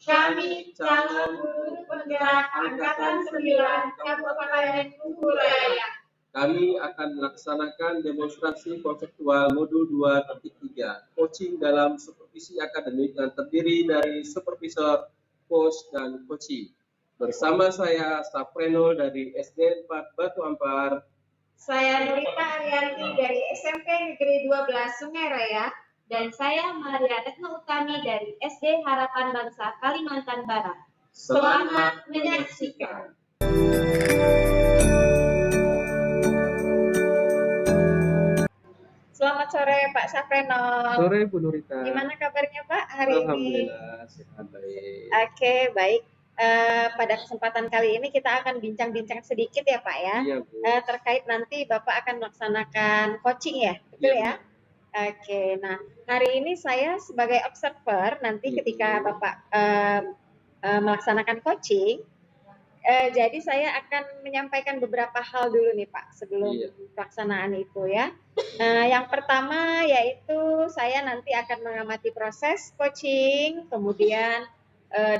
Kami calon guru penggerak Angkatan 9 Kabupaten Kuburaya. Kami akan melaksanakan demonstrasi konseptual modul 2.3, coaching dalam supervisi akademik yang terdiri dari supervisor, coach, dan coaching. Bersama saya, staf Renol dari SD 4 Batu Ampar. Saya Nurita Arianti dari SMP Negeri 12 Sungai Raya. Dan saya Maria Retno Utami dari SD Harapan Bangsa Kalimantan Barat. Selamat menyaksikan. Selamat sore Pak Safreno. Sore Bu Nurita. Gimana kabarnya Pak hari ini? Alhamdulillah sehat baik. Oke, baik. Pada kesempatan kali ini kita akan bincang-bincang sedikit ya Pak ya. Iya, Bu. Terkait nanti Bapak akan melaksanakan coaching ya, betul ya? Oke, nah hari ini saya sebagai observer nanti ketika Bapak melaksanakan coaching, jadi saya akan menyampaikan beberapa hal dulu nih Pak sebelum pelaksanaan itu ya. Yang pertama yaitu saya nanti akan mengamati proses coaching, kemudian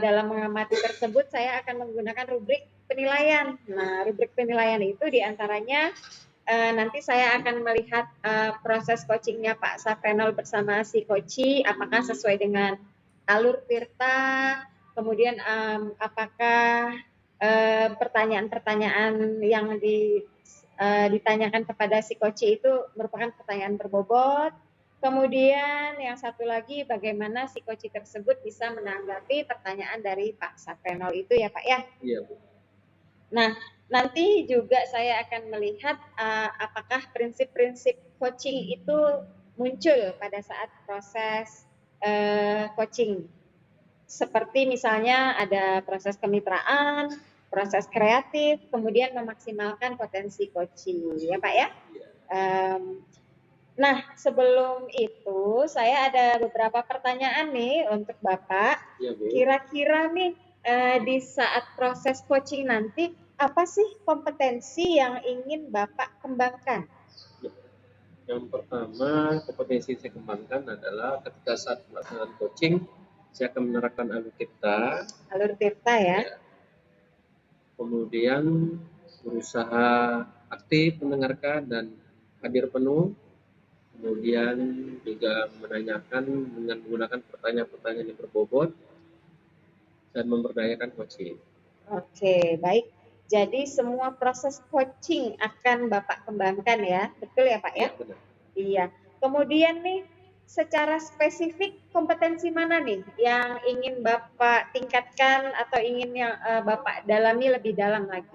dalam mengamati tersebut saya akan menggunakan rubrik penilaian. Nah, rubrik penilaian itu diantaranya nanti saya akan melihat proses coachingnya Pak Safrenol bersama si coachee, apakah sesuai dengan alur Tirta, kemudian apakah pertanyaan-pertanyaan yang ditanyakan kepada si coachee itu merupakan pertanyaan berbobot. Kemudian yang satu lagi bagaimana si coachee tersebut bisa menanggapi pertanyaan dari Pak Safrenol itu ya Pak ya? Iya Bu. Nah, nanti juga saya akan melihat apakah prinsip-prinsip coaching itu muncul pada saat proses coaching. Seperti misalnya ada proses kemitraan, proses kreatif, kemudian memaksimalkan potensi coaching, ya Pak ya? Nah, sebelum itu saya ada beberapa pertanyaan nih untuk Bapak. Ya, Bu. Kira-kira nih di saat proses coaching nanti apa sih kompetensi yang ingin Bapak kembangkan? Yang pertama kompetensi yang saya kembangkan adalah ketika saat pelaksanaan coaching saya akan menerapkan alur Tirta. Alur Tirta ya. Kemudian berusaha aktif mendengarkan dan hadir penuh. Kemudian juga menanyakan dengan menggunakan pertanyaan-pertanyaan yang berbobot dan memberdayakan coaching. Oke, baik. Jadi semua proses coaching akan Bapak kembangkan ya, betul ya Pak ya? Iya, benar. Iya. Kemudian nih, secara spesifik kompetensi mana nih yang ingin Bapak tingkatkan atau ingin yang Bapak dalami lebih dalam lagi?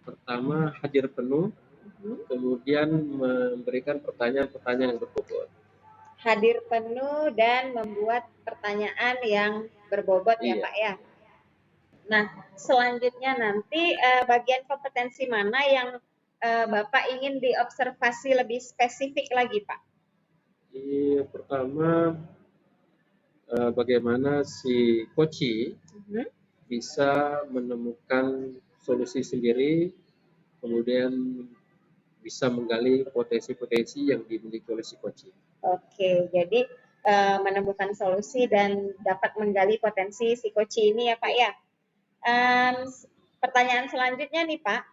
Pertama, hadir penuh. Kemudian memberikan pertanyaan-pertanyaan yang berbobot. Hadir penuh dan membuat pertanyaan yang berbobot ya Pak ya? Nah, selanjutnya nanti bagian kompetensi mana yang Bapak ingin diobservasi lebih spesifik lagi, Pak? Pertama, bagaimana si coachee bisa menemukan solusi sendiri, kemudian bisa menggali potensi-potensi yang dimiliki oleh si coachee. Oke, jadi menemukan solusi dan dapat menggali potensi si coachee ini ya Pak ya? Pertanyaan selanjutnya nih Pak,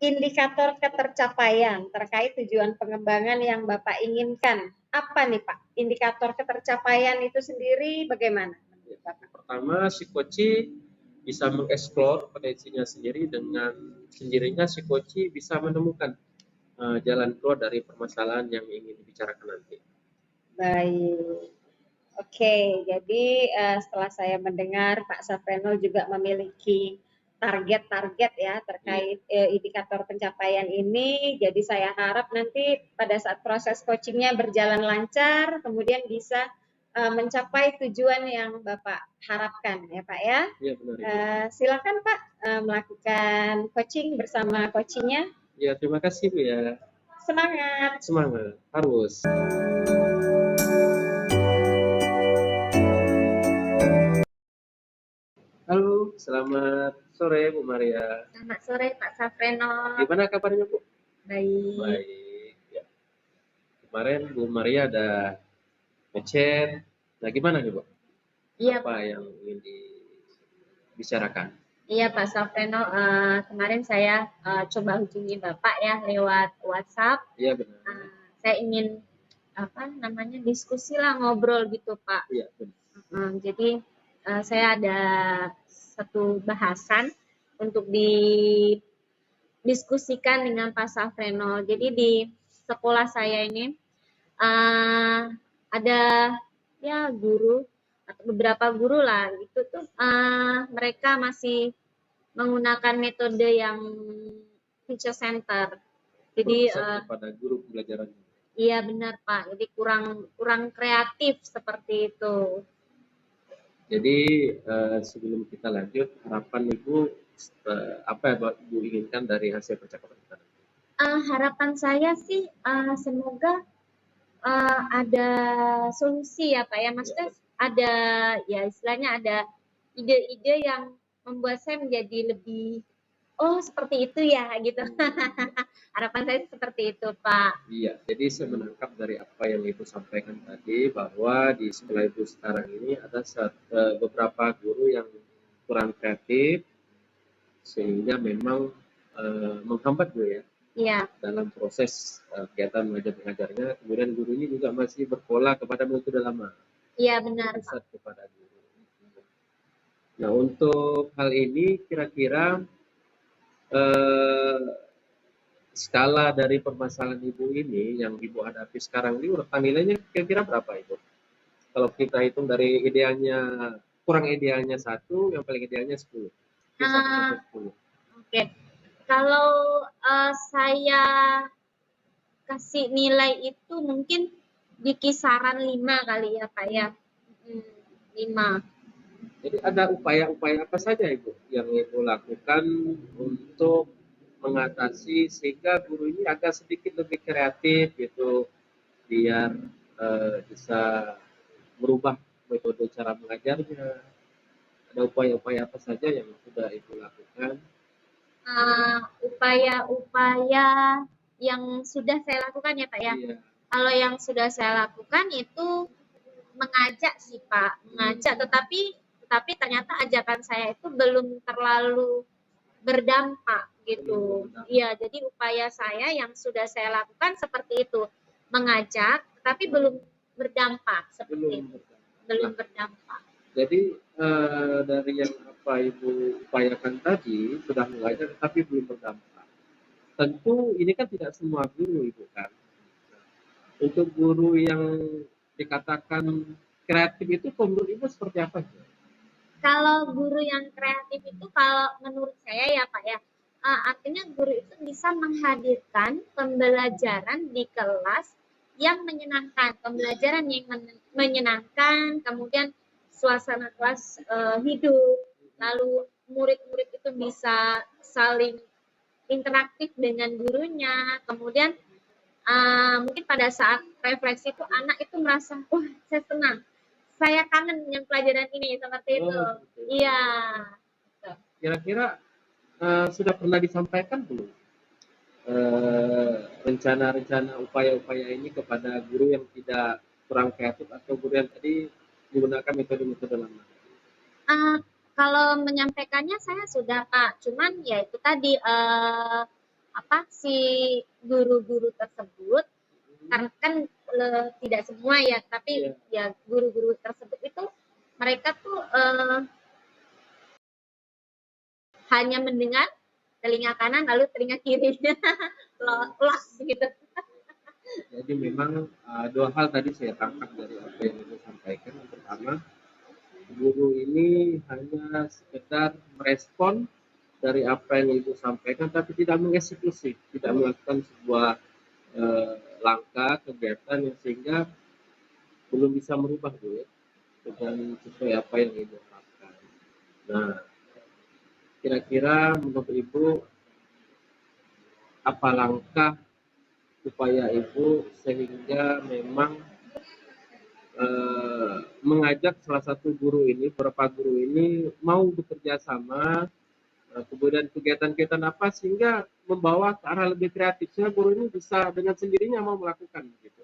indikator ketercapaian terkait tujuan pengembangan yang Bapak inginkan. Apa nih Pak? Indikator ketercapaian itu sendiri bagaimana? Pertama, si coachee bisa mengeksplor potensinya sendiri, dengan sendirinya si coachee bisa menemukan jalan keluar dari permasalahan yang ingin dibicarakan nanti. Baik. Oke, jadi setelah saya mendengar Pak Safreno juga memiliki target-target ya terkait indikator pencapaian ini, jadi saya harap nanti pada saat proses coachingnya berjalan lancar, kemudian bisa mencapai tujuan yang Bapak harapkan ya Pak ya. Iya benar. Silakan Pak melakukan coaching bersama coachingnya. Ya, terima kasih Bu ya. Semangat. Semangat, harus. Halo, selamat sore Bu Maria. Selamat sore Pak Safreno. Gimana kabarnya Bu? Baik. Baik. Ya. Kemarin Bu Maria ada ngechat. Nah gimana nih Bu? Iya, Apa yang ingin dibicarakan? iya Pak Safreno, kemarin saya coba hubungi Bapak ya lewat WhatsApp. Iya benar. Saya ingin apa namanya diskusi lah, ngobrol gitu Pak. Iya benar. Jadi saya ada satu bahasan untuk didiskusikan dengan Pak Safreno. Jadi di sekolah saya ini ada ya guru atau beberapa guru lah itu tuh mereka masih menggunakan metode yang teacher center. Jadi Berpusat kepada guru pembelajaran. iya benar Pak. Jadi kurang kreatif seperti itu. Jadi sebelum kita lanjut, harapan Ibu apa yang Ibu inginkan dari hasil percakapan kita? Harapan saya sih semoga ada solusi ya Pak ya. Maksudnya ada ya istilahnya ada ide-ide yang membuat saya menjadi lebih oh seperti itu ya gitu. Harapan saya seperti itu Pak. Iya, jadi saya menangkap dari apa yang Ibu sampaikan tadi bahwa di sekolah Ibu sekarang ini ada beberapa guru yang kurang kreatif sehingga memang menghambat Bu ya Iya. dalam proses kegiatan mengajar mengajarnya. Kemudian gurunya juga masih berpola kepada metode lama. Iya benar Pak. Kepada guru. Nah untuk hal ini kira-kira skala dari permasalahan Ibu ini yang Ibu hadapi sekarang ini urutan nilainya kira-kira berapa Ibu? Kalau kita hitung dari idealnya, kurang idealnya 1, yang paling idealnya 10. 1 sampai 10. Oke. Kalau saya kasih nilai itu mungkin di kisaran 5 kali ya Pak ya. 5. Jadi ada upaya-upaya apa saja Ibu yang Ibu lakukan untuk mengatasi sehingga guru ini agak sedikit lebih kreatif gitu biar bisa merubah metode cara mengajarnya. Ada upaya-upaya apa saja yang sudah Ibu lakukan? Upaya-upaya yang sudah saya lakukan ya Pak ya. Iya. Kalau yang sudah saya lakukan itu mengajak sih Pak, mengajak tetapi ternyata ajakan saya itu belum terlalu berdampak gitu. Iya, jadi upaya saya yang sudah saya lakukan seperti itu, mengajak tapi belum berdampak seperti itu. Belum berdampak. Jadi dari yang apa Ibu upayakan tadi sudah mengajak tapi belum berdampak. Tentu ini kan tidak semua guru Ibu kan. Untuk guru yang dikatakan kreatif itu menurut Ibu seperti apa? Kalau guru yang kreatif itu kalau menurut saya ya Pak ya, artinya guru itu bisa menghadirkan pembelajaran di kelas yang menyenangkan, pembelajaran yang menyenangkan, kemudian suasana kelas hidup, lalu murid-murid itu bisa saling interaktif dengan gurunya, kemudian mungkin pada saat refleksi itu anak itu merasa, wah saya senang, saya kangen dengan pelajaran ini, seperti itu. Iya. Kira-kira sudah pernah disampaikan belum rencana-rencana upaya-upaya ini kepada guru yang tidak kurang kreatif atau guru yang tadi menggunakan metode-metode lama? Kalau menyampaikannya saya sudah Pak, cuman ya itu tadi si guru-guru tersebut karena kan tidak semua ya, tapi ya guru-guru tersebut itu mereka tuh hanya mendengar telinga kanan lalu telinga kiri los gitu. Jadi memang dua hal tadi saya tangkap dari apa yang Ibu sampaikan. Yang pertama, guru ini hanya sekedar merespon dari apa yang Ibu sampaikan tapi tidak mengeksekusi, tidak melakukan sebuah langkah kegiatan yang sehingga belum bisa merubah Bu ya, dengan sesuai apa yang Ibu lakukan. Nah, kira-kira menurut Ibu apa langkah upaya Ibu sehingga memang mengajak salah satu guru ini, beberapa guru ini mau bekerja sama, kemudian kegiatan-kegiatan apa sehingga membawa ke arah lebih kreatif sehingga guru ini bisa dengan sendirinya mau melakukan gitu.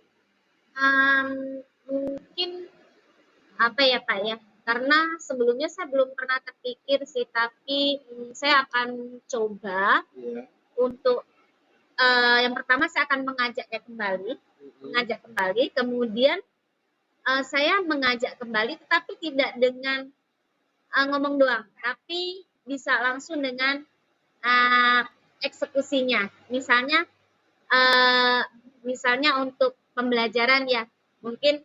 Mungkin apa ya Pak ya, Karena sebelumnya saya belum pernah terpikir sih, tapi saya akan coba Iya. untuk yang pertama saya akan mengajak kembali, kemudian saya mengajak kembali, tetapi tidak dengan ngomong doang, tapi bisa langsung dengan eksekusinya. Misalnya untuk pembelajaran ya, mungkin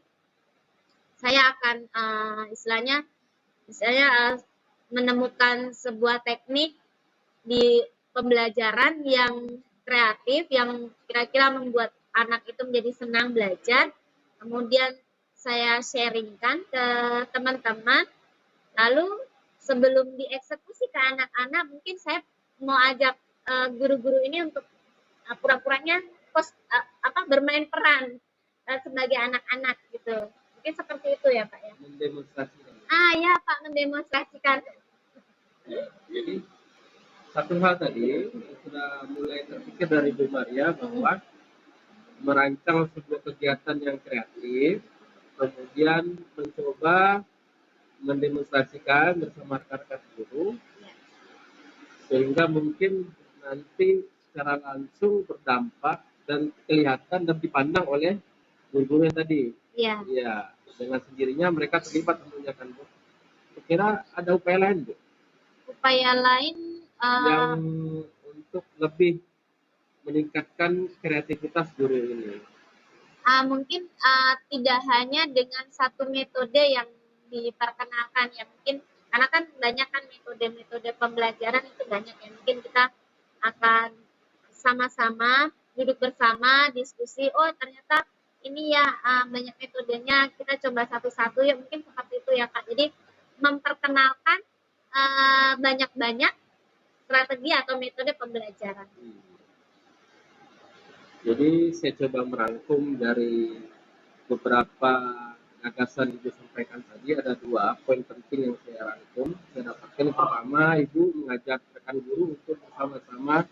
saya akan misalnya menemukan sebuah teknik di pembelajaran yang kreatif, yang kira-kira membuat anak itu menjadi senang belajar, kemudian saya sharingkan ke teman-teman, lalu sebelum dieksekusi ke anak-anak, mungkin saya mau ajak guru-guru ini untuk pura-puranya bermain peran sebagai anak-anak gitu. Mungkin seperti itu ya Pak ya. Mendemonstrasikan. Ya Pak, mendemonstrasikan. Jadi satu hal tadi sudah mulai terpikir dari Bu Maria bahwa merancang sebuah kegiatan yang kreatif, kemudian mencoba mendemonstrasikan bersama rekan-rekan guru, sehingga mungkin nanti secara langsung berdampak dan kelihatan dan dipandang oleh guru-guru yang tadi. Iya. Iya, dengan sendirinya mereka terlibat tentunya kan Bu. Kira ada upaya lain Bu? Upaya lain Yang untuk lebih meningkatkan kreativitas guru ini. Mungkin tidak hanya dengan satu metode yang diperkenalkan ya, mungkin karena kan banyak kan metode-metode pembelajaran itu banyak ya, mungkin kita akan sama-sama duduk bersama diskusi, oh ternyata ini ya banyak metodenya, kita coba satu-satu ya, mungkin seperti itu ya Kak. Jadi memperkenalkan banyak-banyak strategi atau metode pembelajaran. Jadi saya coba merangkum dari beberapa gagasan Ibu sampaikan tadi, ada 2 poin penting yang saya rangkum. Saya dapatkan yang pertama, Ibu mengajak rekan guru untuk bersama-sama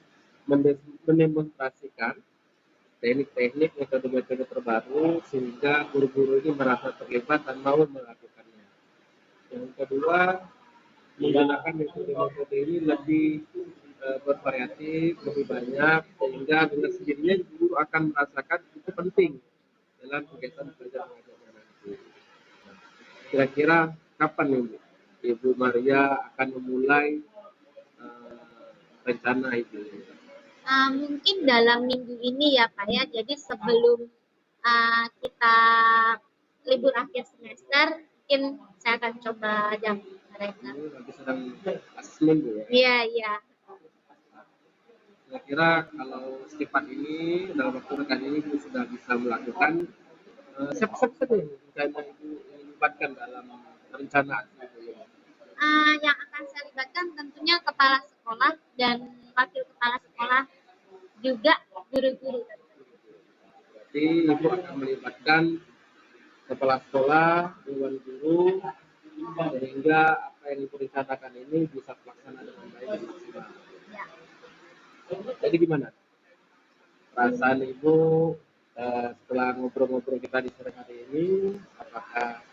mendemonstrasikan teknik-teknik, metode-metode terbaru sehingga guru-guru ini merasa terlibat dan mau melakukannya. Yang kedua, menggunakan metode-metode ini lebih bervariatif, lebih banyak, sehingga dengan sendirinya guru akan merasakan itu penting dalam kegiatan belajar mengajarnya nanti. Kira-kira kapan nih Ibu Maria akan memulai rencana itu? Mungkin dalam minggu ini ya Pak ya, jadi sebelum kita libur akhir semester, mungkin saya akan coba ajak mereka. Nanti sedang asesmen Bu ya? Iya. Kira-kira kalau secepat ini, dalam waktu dekat ini Ibu sudah bisa melakukan, siapa-siapa nih rencana Ibu libatkan dalam perencanaan Ibu? Yang akan saya libatkan tentunya kepala sekolah dan wakil kepala sekolah, juga guru-guru. Berarti Ibu akan melibatkan kepala sekolah, dewan guru, sehingga apa yang Ibu rencanakan ini bisa terlaksana dengan baik dan maksimal. Ya. Jadi gimana perasaan Ibu setelah ngobrol-ngobrol kita di sore hari ini? Apakah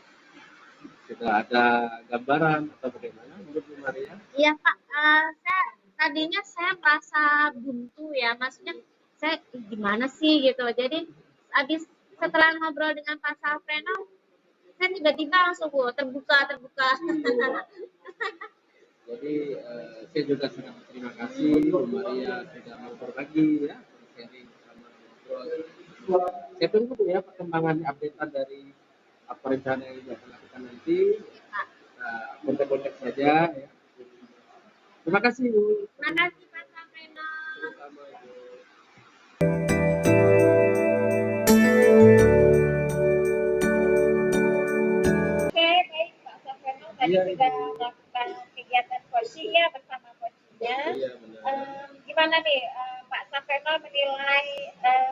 sudah ada gambaran atau bagaimana menurut Bu Maria? Iya Pak, tadinya saya merasa buntu ya, maksudnya saya gimana sih gitu. Jadi setelah ngobrol dengan Pak Salpreno, saya tiba-tiba langsung terbuka. Jadi saya juga sangat berterima kasih Bu Maria sudah mau berbagi ya, sharing bersama ngobrol. Saya tunggu ya perkembangan updatean dari apa rencana yang akan lakukan nanti. Kontak-kontak saja ya. Terima kasih Bu. Terima kasih Pak Salpreno. Sama-sama Ibu. Oke, baik Pak Safreno tadi sudah melakukan kegiatan coaching ya bersama coachingnya. Iya, benar. Gimana nih Pak Safreno menilai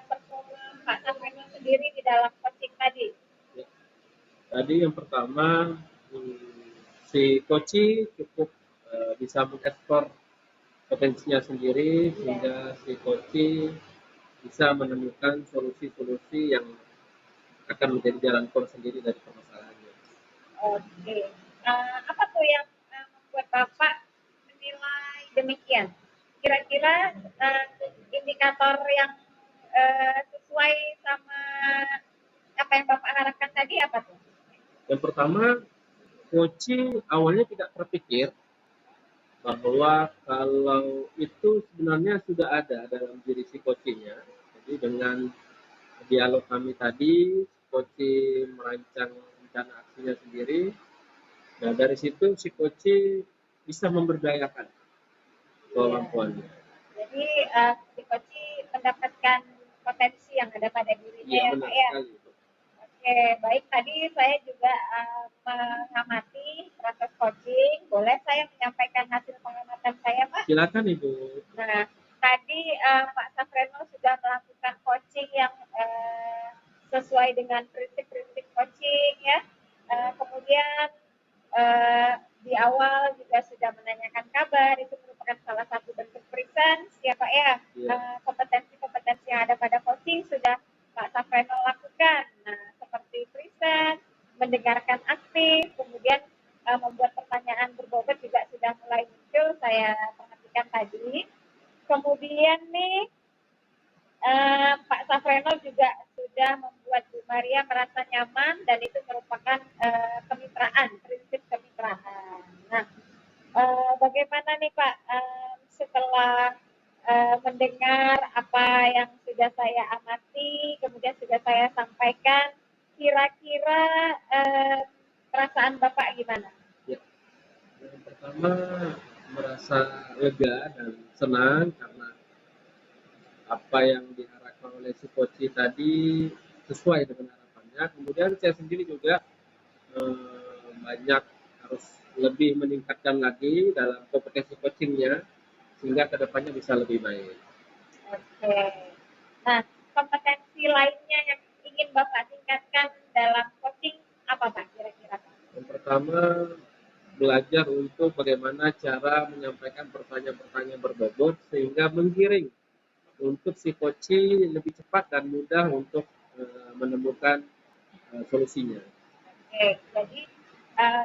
performa Pak Safreno sendiri di dalam coaching tadi? Ya. Tadi yang pertama si coach cukup bisa mengekspor potensinya sendiri sehingga si coach bisa menemukan solusi-solusi yang akan menjadi jalan keluar sendiri dari permasalahannya. Oke. Apa tuh yang membuat Bapak menilai demikian? Kira-kira indikator yang sesuai sama apa yang Bapak harapkan tadi apa tuh? Yang pertama, coaching awalnya tidak terpikir bahwa kalau itu sebenarnya sudah ada dalam diri si coachingnya. Jadi dengan dialog kami tadi, coaching merancang rencana aksinya sendiri. Nah dari situ si coaching bisa memberdayakan kemampuannya. Jadi si coach mendapatkan potensi yang ada pada dirinya Iya, ya benar Pak ya. sekali. Oke, baik. Tadi saya juga mengamati proses coaching. Boleh saya menyampaikan hasil pengamatan saya, Pak? Silakan Ibu. Nah, tadi Pak Safreno sudah melakukan coaching yang sesuai dengan prinsip-prinsip coaching ya. Kemudian di awal juga sudah menanyakan kabar, itu merupakan salah satu bentuk presence ya Pak ya. Kompetensi-kompetensi yang ada pada coaching sudah Pak Safreno lakukan. Nah, seperti presence, mendengarkan aktif, kemudian membuat pertanyaan berbobot juga sudah mulai muncul, saya perhatikan tadi. Kemudian nih Pak Safreno juga sudah membuat Bu Maria merasa nyaman dan itu merupakan kemitraan, prinsip kemitraan. Nah, bagaimana nih Pak setelah mendengar apa yang sudah saya amati, kemudian sudah saya sampaikan, kira-kira perasaan Bapak gimana? Ya. Yang pertama merasa lega dan senang karena apa yang diharapkan oleh si coach tadi sesuai dengan harapannya. Kemudian saya sendiri juga banyak harus lebih meningkatkan lagi dalam kompetensi coachingnya sehingga kedepannya bisa lebih baik. Oke. Nah, kompetensi lainnya yang ingin Bapak tingkatkan dalam coaching apa Pak kira-kira? Yang pertama belajar untuk bagaimana cara menyampaikan pertanyaan-pertanyaan berbobot sehingga menggiring untuk si coach lebih cepat dan mudah untuk menemukan solusinya. Oke, jadi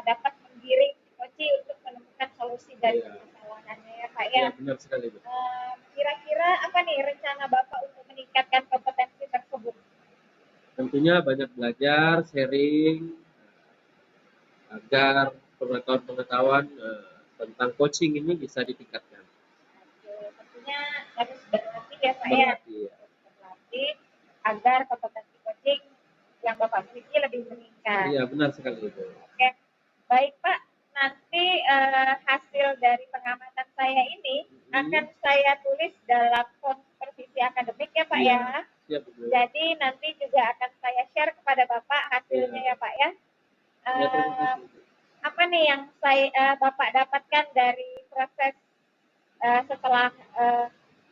dapat menggiring si coach untuk menemukan solusi dari permasalahannya ya Pak ya. Iya, benar sekali. Kira-kira apa nih rencana Bapak untuk meningkatkan kompetensi tersebut? Tentunya banyak belajar, sharing, agar pengetahuan tentang coaching ini bisa ditingkatkan. Oke, tentunya harus berlatih ya Pak ya. Berlatih agar kompetensi coaching yang Bapak miliki lebih meningkat. Iya, benar sekali itu. Oke, baik Pak. Nanti hasil dari pengamatan saya ini akan saya tulis dalam supervisi akademik ya Pak ya. Siap, betul. Jadi nanti juga akan saya share kepada Bapak hasilnya ya Pak ya. Apa nih yang Bapak dapatkan dari proses setelah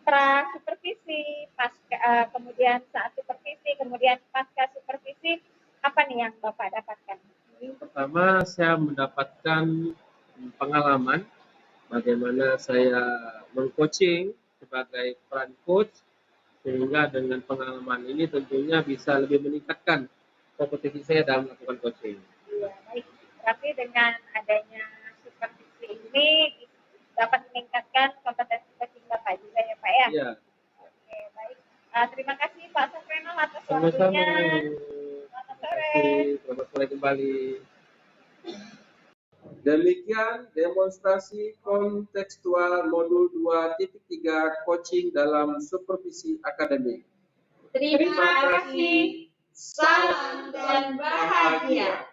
pra supervisi, kemudian saat supervisi, kemudian pasca supervisi, apa nih yang Bapak dapatkan? Yang pertama saya mendapatkan pengalaman bagaimana saya mengcoaching sebagai peran coach sehingga dengan pengalaman ini tentunya bisa lebih meningkatkan kompetensi saya dalam melakukan coaching. Iya, baik. Berarti dengan adanya supervisi ini dapat meningkatkan kompetensi coaching Bapak juga ya Pak ya? Iya. Oke, baik. Terima kasih Pak Safreno atas Sama-sama. waktunya. Selamat sore. Selamat sore kembali. Demikian demonstrasi kontekstual modul 2.3 coaching dalam supervisi akademik. Terima kasih. Salam dan bahagia.